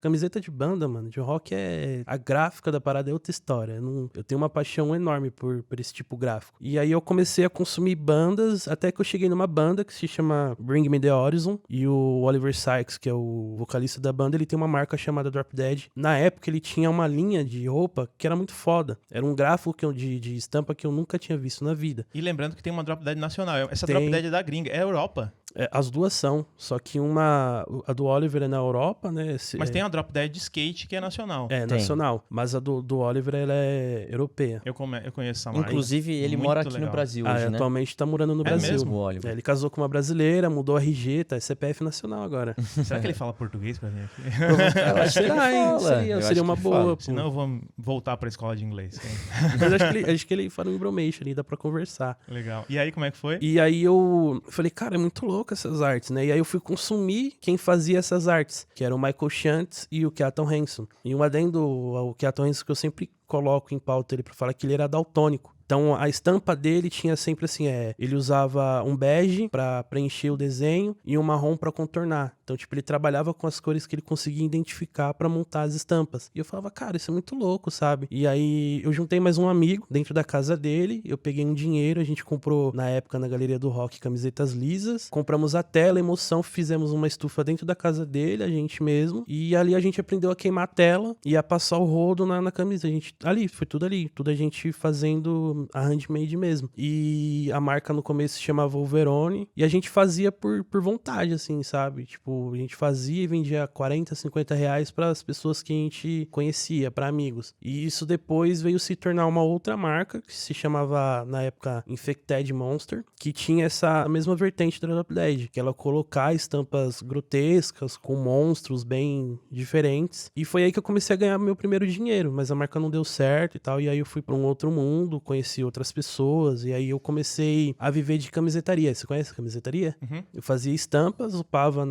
Camiseta de banda, mano, de rock a gráfica da parada é outra história. Eu tenho uma paixão enorme por esse tipo gráfico. E aí eu comecei a consumir bandas, até que eu cheguei numa banda que se chama Bring Me The Horizon. E o Oliver Sykes, que é o vocalista da banda, ele tem uma marca chamada Drop Dead. Na época ele tinha uma linha de roupa que era muito foda. Era um gráfico de estampa que eu nunca tinha visto na vida. E lembrando que tem uma Drop Dead nacional. Essa Tem. Drop Dead é da gringa, é Europa. As duas são, só que a do Oliver é na Europa, né? Mas tem a Drop Dead de skate que é nacional. É, Tem. nacional. Mas a do Oliver, ela é europeia. Eu conheço essa marca. Inclusive, ele Muito mora aqui legal. no Brasil hoje, né? Atualmente tá morando no Brasil. mesmo? O Oliver. Ele casou com uma brasileira, mudou a RG, tá? É CPF nacional agora. Será que ele fala português pra mim aqui? Eu acho que ele Será, hein? fala. Seria, Eu seria acho uma que boa. fala. Pô. Senão eu vou voltar pra escola de inglês. Mas acho que ele fala um bromation ali, dá pra conversar. Legal. E aí, como é que foi? E aí eu falei, cara, é muito louco essas artes, né? E aí eu fui consumir quem fazia essas artes, que era o Michael Shantz e o Keaton Hanson. E um adendo ao Keaton Hanson que eu sempre coloco em pauta ele pra falar que ele era daltônico. Então a estampa dele tinha sempre assim, ele usava um bege pra preencher o desenho e um marrom pra contornar. Então, tipo, ele trabalhava com as cores que ele conseguia identificar pra montar as estampas. E eu falava, cara, isso é muito louco, sabe? E aí eu juntei mais um amigo dentro da casa dele, eu peguei um dinheiro, a gente comprou na época na Galeria do Rock camisetas lisas, compramos a tela, emoção, fizemos uma estufa dentro da casa dele, a gente mesmo, e ali a gente aprendeu a queimar a tela e a passar o rodo na camisa. A gente, foi tudo ali, tudo a gente fazendo a handmade mesmo. E a marca no começo se chamava Wolverone, e a gente fazia por vontade, assim, sabe? Tipo, a gente fazia e vendia 40, 50 reais para as pessoas que a gente conhecia, para amigos. E isso depois veio se tornar uma outra marca, que se chamava, na época, Infected Monster, que tinha essa mesma vertente da Drop Dead, que ela colocar estampas grotescas, com monstros bem diferentes. E foi aí que eu comecei a ganhar meu primeiro dinheiro, mas a marca não deu certo e tal, e aí eu fui para um outro mundo, conheci outras pessoas, e aí eu comecei a viver de camisetaria. Você conhece a camisetaria? Uhum. Eu fazia estampas, upava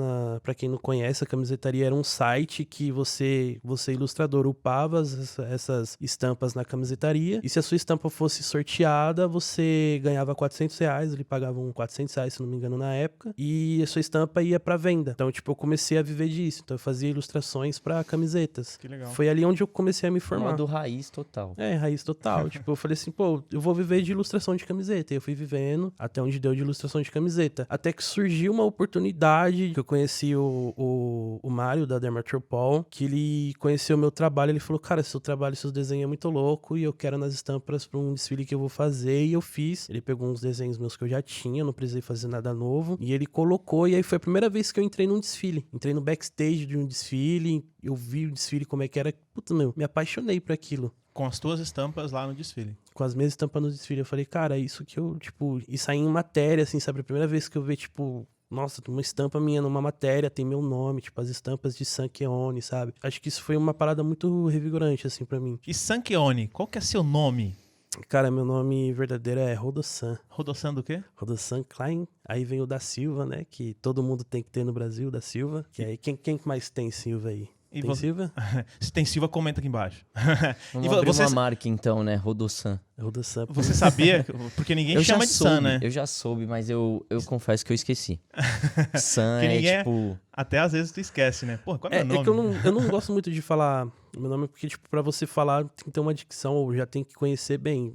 pra quem não conhece, a camisetaria era um site que você ilustrador, upava essas estampas na camisetaria, e se a sua estampa fosse sorteada, você ganhava 400 reais, ele pagava um 400 reais, se não me engano, na época, e a sua estampa ia pra venda. Então, tipo, eu comecei a viver disso, então eu fazia ilustrações pra camisetas. Que legal. Foi ali onde eu comecei a me formar. Modo raiz total. Raiz total. Tipo, eu falei assim, pô, eu vou viver de ilustração de camiseta. E eu fui vivendo até onde deu de ilustração de camiseta. Até que surgiu uma oportunidade que eu conheci o Mário, da Dermatropol, que ele conheceu o meu trabalho. Ele falou, cara, seu trabalho, seus desenhos é muito louco e eu quero nas estampas pra um desfile que eu vou fazer. E eu fiz. Ele pegou uns desenhos meus que eu já tinha, não precisei fazer nada novo. E ele colocou, e aí foi a primeira vez que eu entrei num desfile. Entrei no backstage de um desfile, eu vi o desfile como é que era. Puta, me apaixonei por aquilo. Com as tuas estampas lá no desfile. Com as minhas estampas no desfile. Eu falei, cara, é isso que eu, tipo... E saí em matéria, assim, sabe? A primeira vez que eu vi, tipo... Nossa, uma estampa minha numa matéria, tem meu nome, tipo, as estampas de Sankeone, sabe? Acho que isso foi uma parada muito revigorante, assim, pra mim. E Sankeone, qual que é seu nome? Cara, meu nome verdadeiro é Rodossan. Rodossan do quê? Rodossan Klein. Aí vem o da Silva, né? Que todo mundo tem que ter no Brasil, da Silva. Que aí, quem mais tem Silva aí? E Tem Silva? Se tem Silva, comenta aqui embaixo. Vamos abrir uma marca então, né? Rodossan. Rodossan. Você sabia? Porque ninguém Eu chama já de soube, San, né? Eu já soube, mas eu confesso que eu esqueci. San Que ninguém tipo... Até às vezes tu esquece, né? Pô, qual é o meu nome? É que eu não gosto muito de falar meu nome, porque, tipo, pra você falar tem que ter uma dicção, ou já tem que conhecer bem.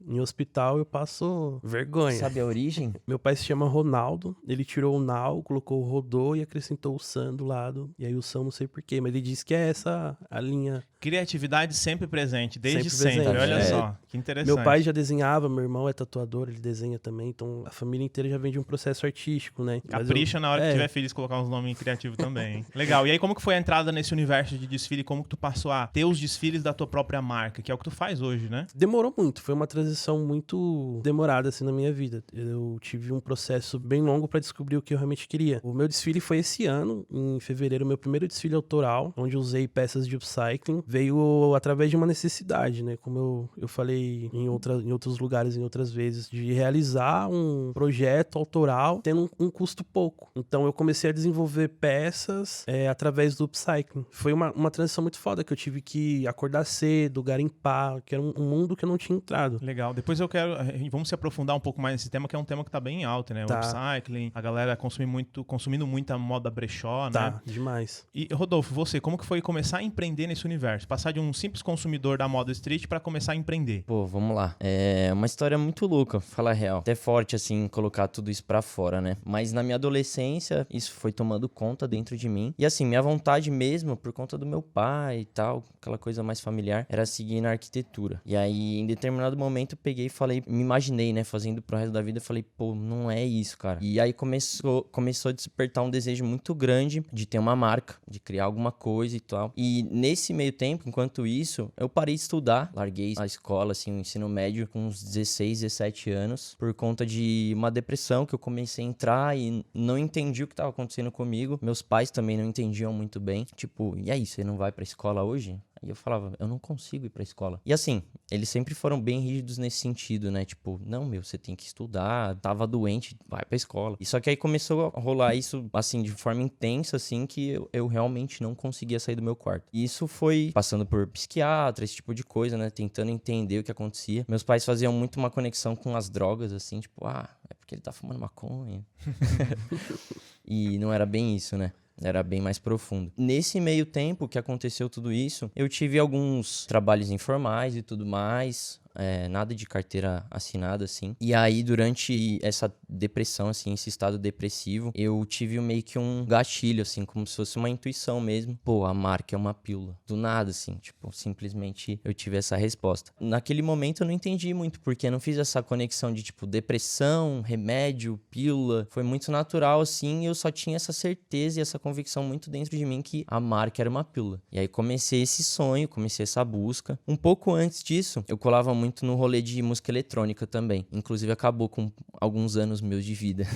Em hospital eu passo vergonha. Sabe a origem? Meu pai se chama Ronaldo, ele tirou o Nau, colocou o Rodô e acrescentou o San do lado. E aí o San não sei porquê, mas ele disse que é essa a linha. Criatividade sempre presente, desde Sempre sempre. presente. Olha só, que interessante. Meu pai já desenhava, meu irmão é tatuador, ele desenha também, então a família inteira já vem de um processo artístico, né? Capricha na hora que tiver feliz colocar uns nomes criativos também, hein? Legal. E aí, como que foi a entrada nesse universo de desfile? Como que tu passou a ter os desfiles da tua própria marca, que é o que tu faz hoje, né? Demorou muito, foi uma transição muito demorada, assim, na minha vida. Eu tive um processo bem longo pra descobrir o que eu realmente queria. O meu desfile foi esse ano, em fevereiro, meu primeiro desfile autoral, onde eu usei peças de upcycling, veio através de uma necessidade, né? Como eu falei em outros lugares, em outras vezes, de realizar um projeto autoral tendo um custo pouco. Então eu comecei a desenvolver peças através do upcycling. Foi uma transição muito foda, que eu tive que acordar cedo, garimpar, que era um mundo que eu não tinha entrado. Legal. Depois vamos se aprofundar um pouco mais nesse tema, que é um tema que tá bem alto, né? O upcycling, a galera consumindo muita moda brechó, né? Tá, demais. E, Rodolfo, você, como que foi começar a empreender nesse universo? Passar de um simples consumidor da moda street pra começar a empreender? Pô, vamos lá. É uma história muito louca, falar a real. Até forte, assim, colocar tudo isso pra fora, né? Mas na minha adolescência, isso foi tomando conta dentro de mim. E assim, minha vontade mesmo, por conta do meu pai e tal, aquela coisa mais familiar, era seguir na arquitetura. E aí, em determinado momento, eu peguei e falei, me imaginei, né, fazendo pro resto da vida, eu falei, pô, não é isso, cara. E aí começou a despertar um desejo muito grande de ter uma marca, de criar alguma coisa e tal. E nesse meio tempo, enquanto isso, eu parei de estudar, larguei a escola, assim, o ensino médio com uns 16, 17 anos, por conta de uma depressão que eu comecei a entrar e não entendi o que estava acontecendo comigo. Meus pais também não entendiam muito bem. Tipo, e aí, você não vai pra escola hoje? E eu falava, eu não consigo ir pra escola. E assim, eles sempre foram bem rígidos nesse sentido, né? Tipo, não, você tem que estudar, tava doente, vai pra escola. E só que aí começou a rolar isso, assim, de forma intensa, assim, que eu realmente não conseguia sair do meu quarto. E isso foi passando por psiquiatra, esse tipo de coisa, né? Tentando entender o que acontecia. Meus pais faziam muito uma conexão com as drogas, assim, tipo, é porque ele tá fumando maconha. E não era bem isso, né? Era bem mais profundo. Nesse meio tempo que aconteceu tudo isso, eu tive alguns trabalhos informais e tudo mais. Nada de carteira assinada, assim. E aí, durante essa depressão, assim, esse estado depressivo, eu tive meio que um gatilho, assim, como se fosse uma intuição mesmo. Pô, a marca é uma pílula. Do nada, assim, tipo, simplesmente eu tive essa resposta. Naquele momento eu não entendi muito, porque eu não fiz essa conexão de, tipo, depressão, remédio, pílula. Foi muito natural, assim, e eu só tinha essa certeza e essa convicção muito dentro de mim que a marca era uma pílula. E aí comecei esse sonho, comecei essa busca. Um pouco antes disso, eu colava muito no rolê de música eletrônica também. Inclusive, acabou com alguns anos meus de vida.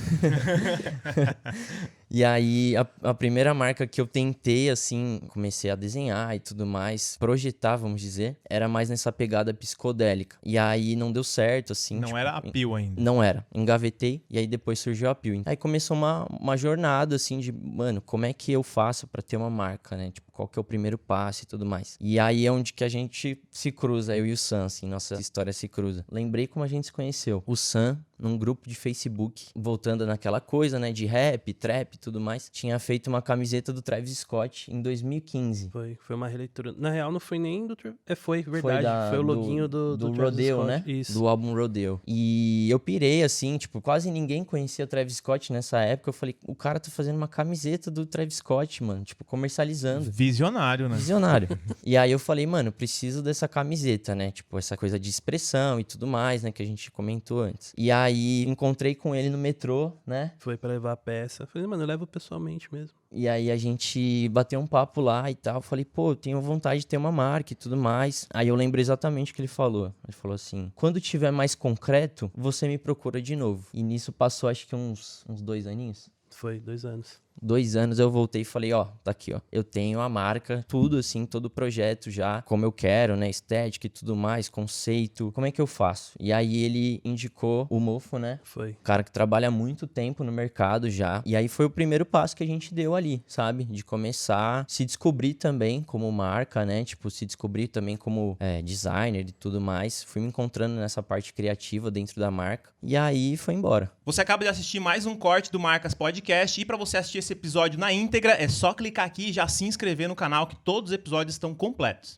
E aí, a primeira marca que eu tentei, assim, comecei a desenhar e tudo mais, projetar, vamos dizer, era mais nessa pegada psicodélica. E aí, não deu certo, assim. Não era a Peel ainda. Não era. Engavetei, e aí depois surgiu a Peel. Aí começou uma jornada, assim, de, mano, como é que eu faço pra ter uma marca, né? Tipo, qual que é o primeiro passo e tudo mais. E aí é onde que a gente se cruza, eu e o Sam, assim, nossa história se cruza. Lembrei como a gente se conheceu. O Sam, num grupo de Facebook, voltando naquela coisa, né, de rap, trap e tudo mais, tinha feito uma camiseta do Travis Scott em 2015. Foi uma releitura. Na real, não foi nem do... foi, verdade. Foi o loginho do Travis Rodeo, Scott. né? Isso. Do álbum Rodeo. E eu pirei, assim, tipo, quase ninguém conhecia Travis Scott nessa época. Eu falei, o cara tá fazendo uma camiseta do Travis Scott, mano, tipo, comercializando. Visionário, né? Visionário. E aí eu falei, mano, preciso dessa camiseta, né? Tipo, essa coisa de expressão e tudo mais, né? Que a gente comentou antes. E aí encontrei com ele no metrô, né? Foi pra levar a peça. Falei, mano, eu levo pessoalmente mesmo. E aí a gente bateu um papo lá e tal. Falei, pô, eu tenho vontade de ter uma marca e tudo mais. Aí eu lembro exatamente o que ele falou. Ele falou assim, quando tiver mais concreto, você me procura de novo. E nisso passou acho que uns 2 aninhos. Foi 2 anos. 2 anos eu voltei e falei, ó, tá aqui, ó. Eu tenho a marca, tudo assim, todo o projeto já, como eu quero, né? Estética e tudo mais, conceito. Como é que eu faço? E aí ele indicou o Mofo, né? Foi. Cara que trabalha há muito tempo no mercado já. E aí foi o primeiro passo que a gente deu ali, sabe? De começar a se descobrir também como marca, né? Tipo, se descobrir também como designer e tudo mais. Fui me encontrando nessa parte criativa dentro da marca. E aí foi embora. Você acaba de assistir mais um corte do Marcas Podcast. E pra você assistir esse episódio na íntegra, é só clicar aqui e já se inscrever no canal, que todos os episódios estão completos.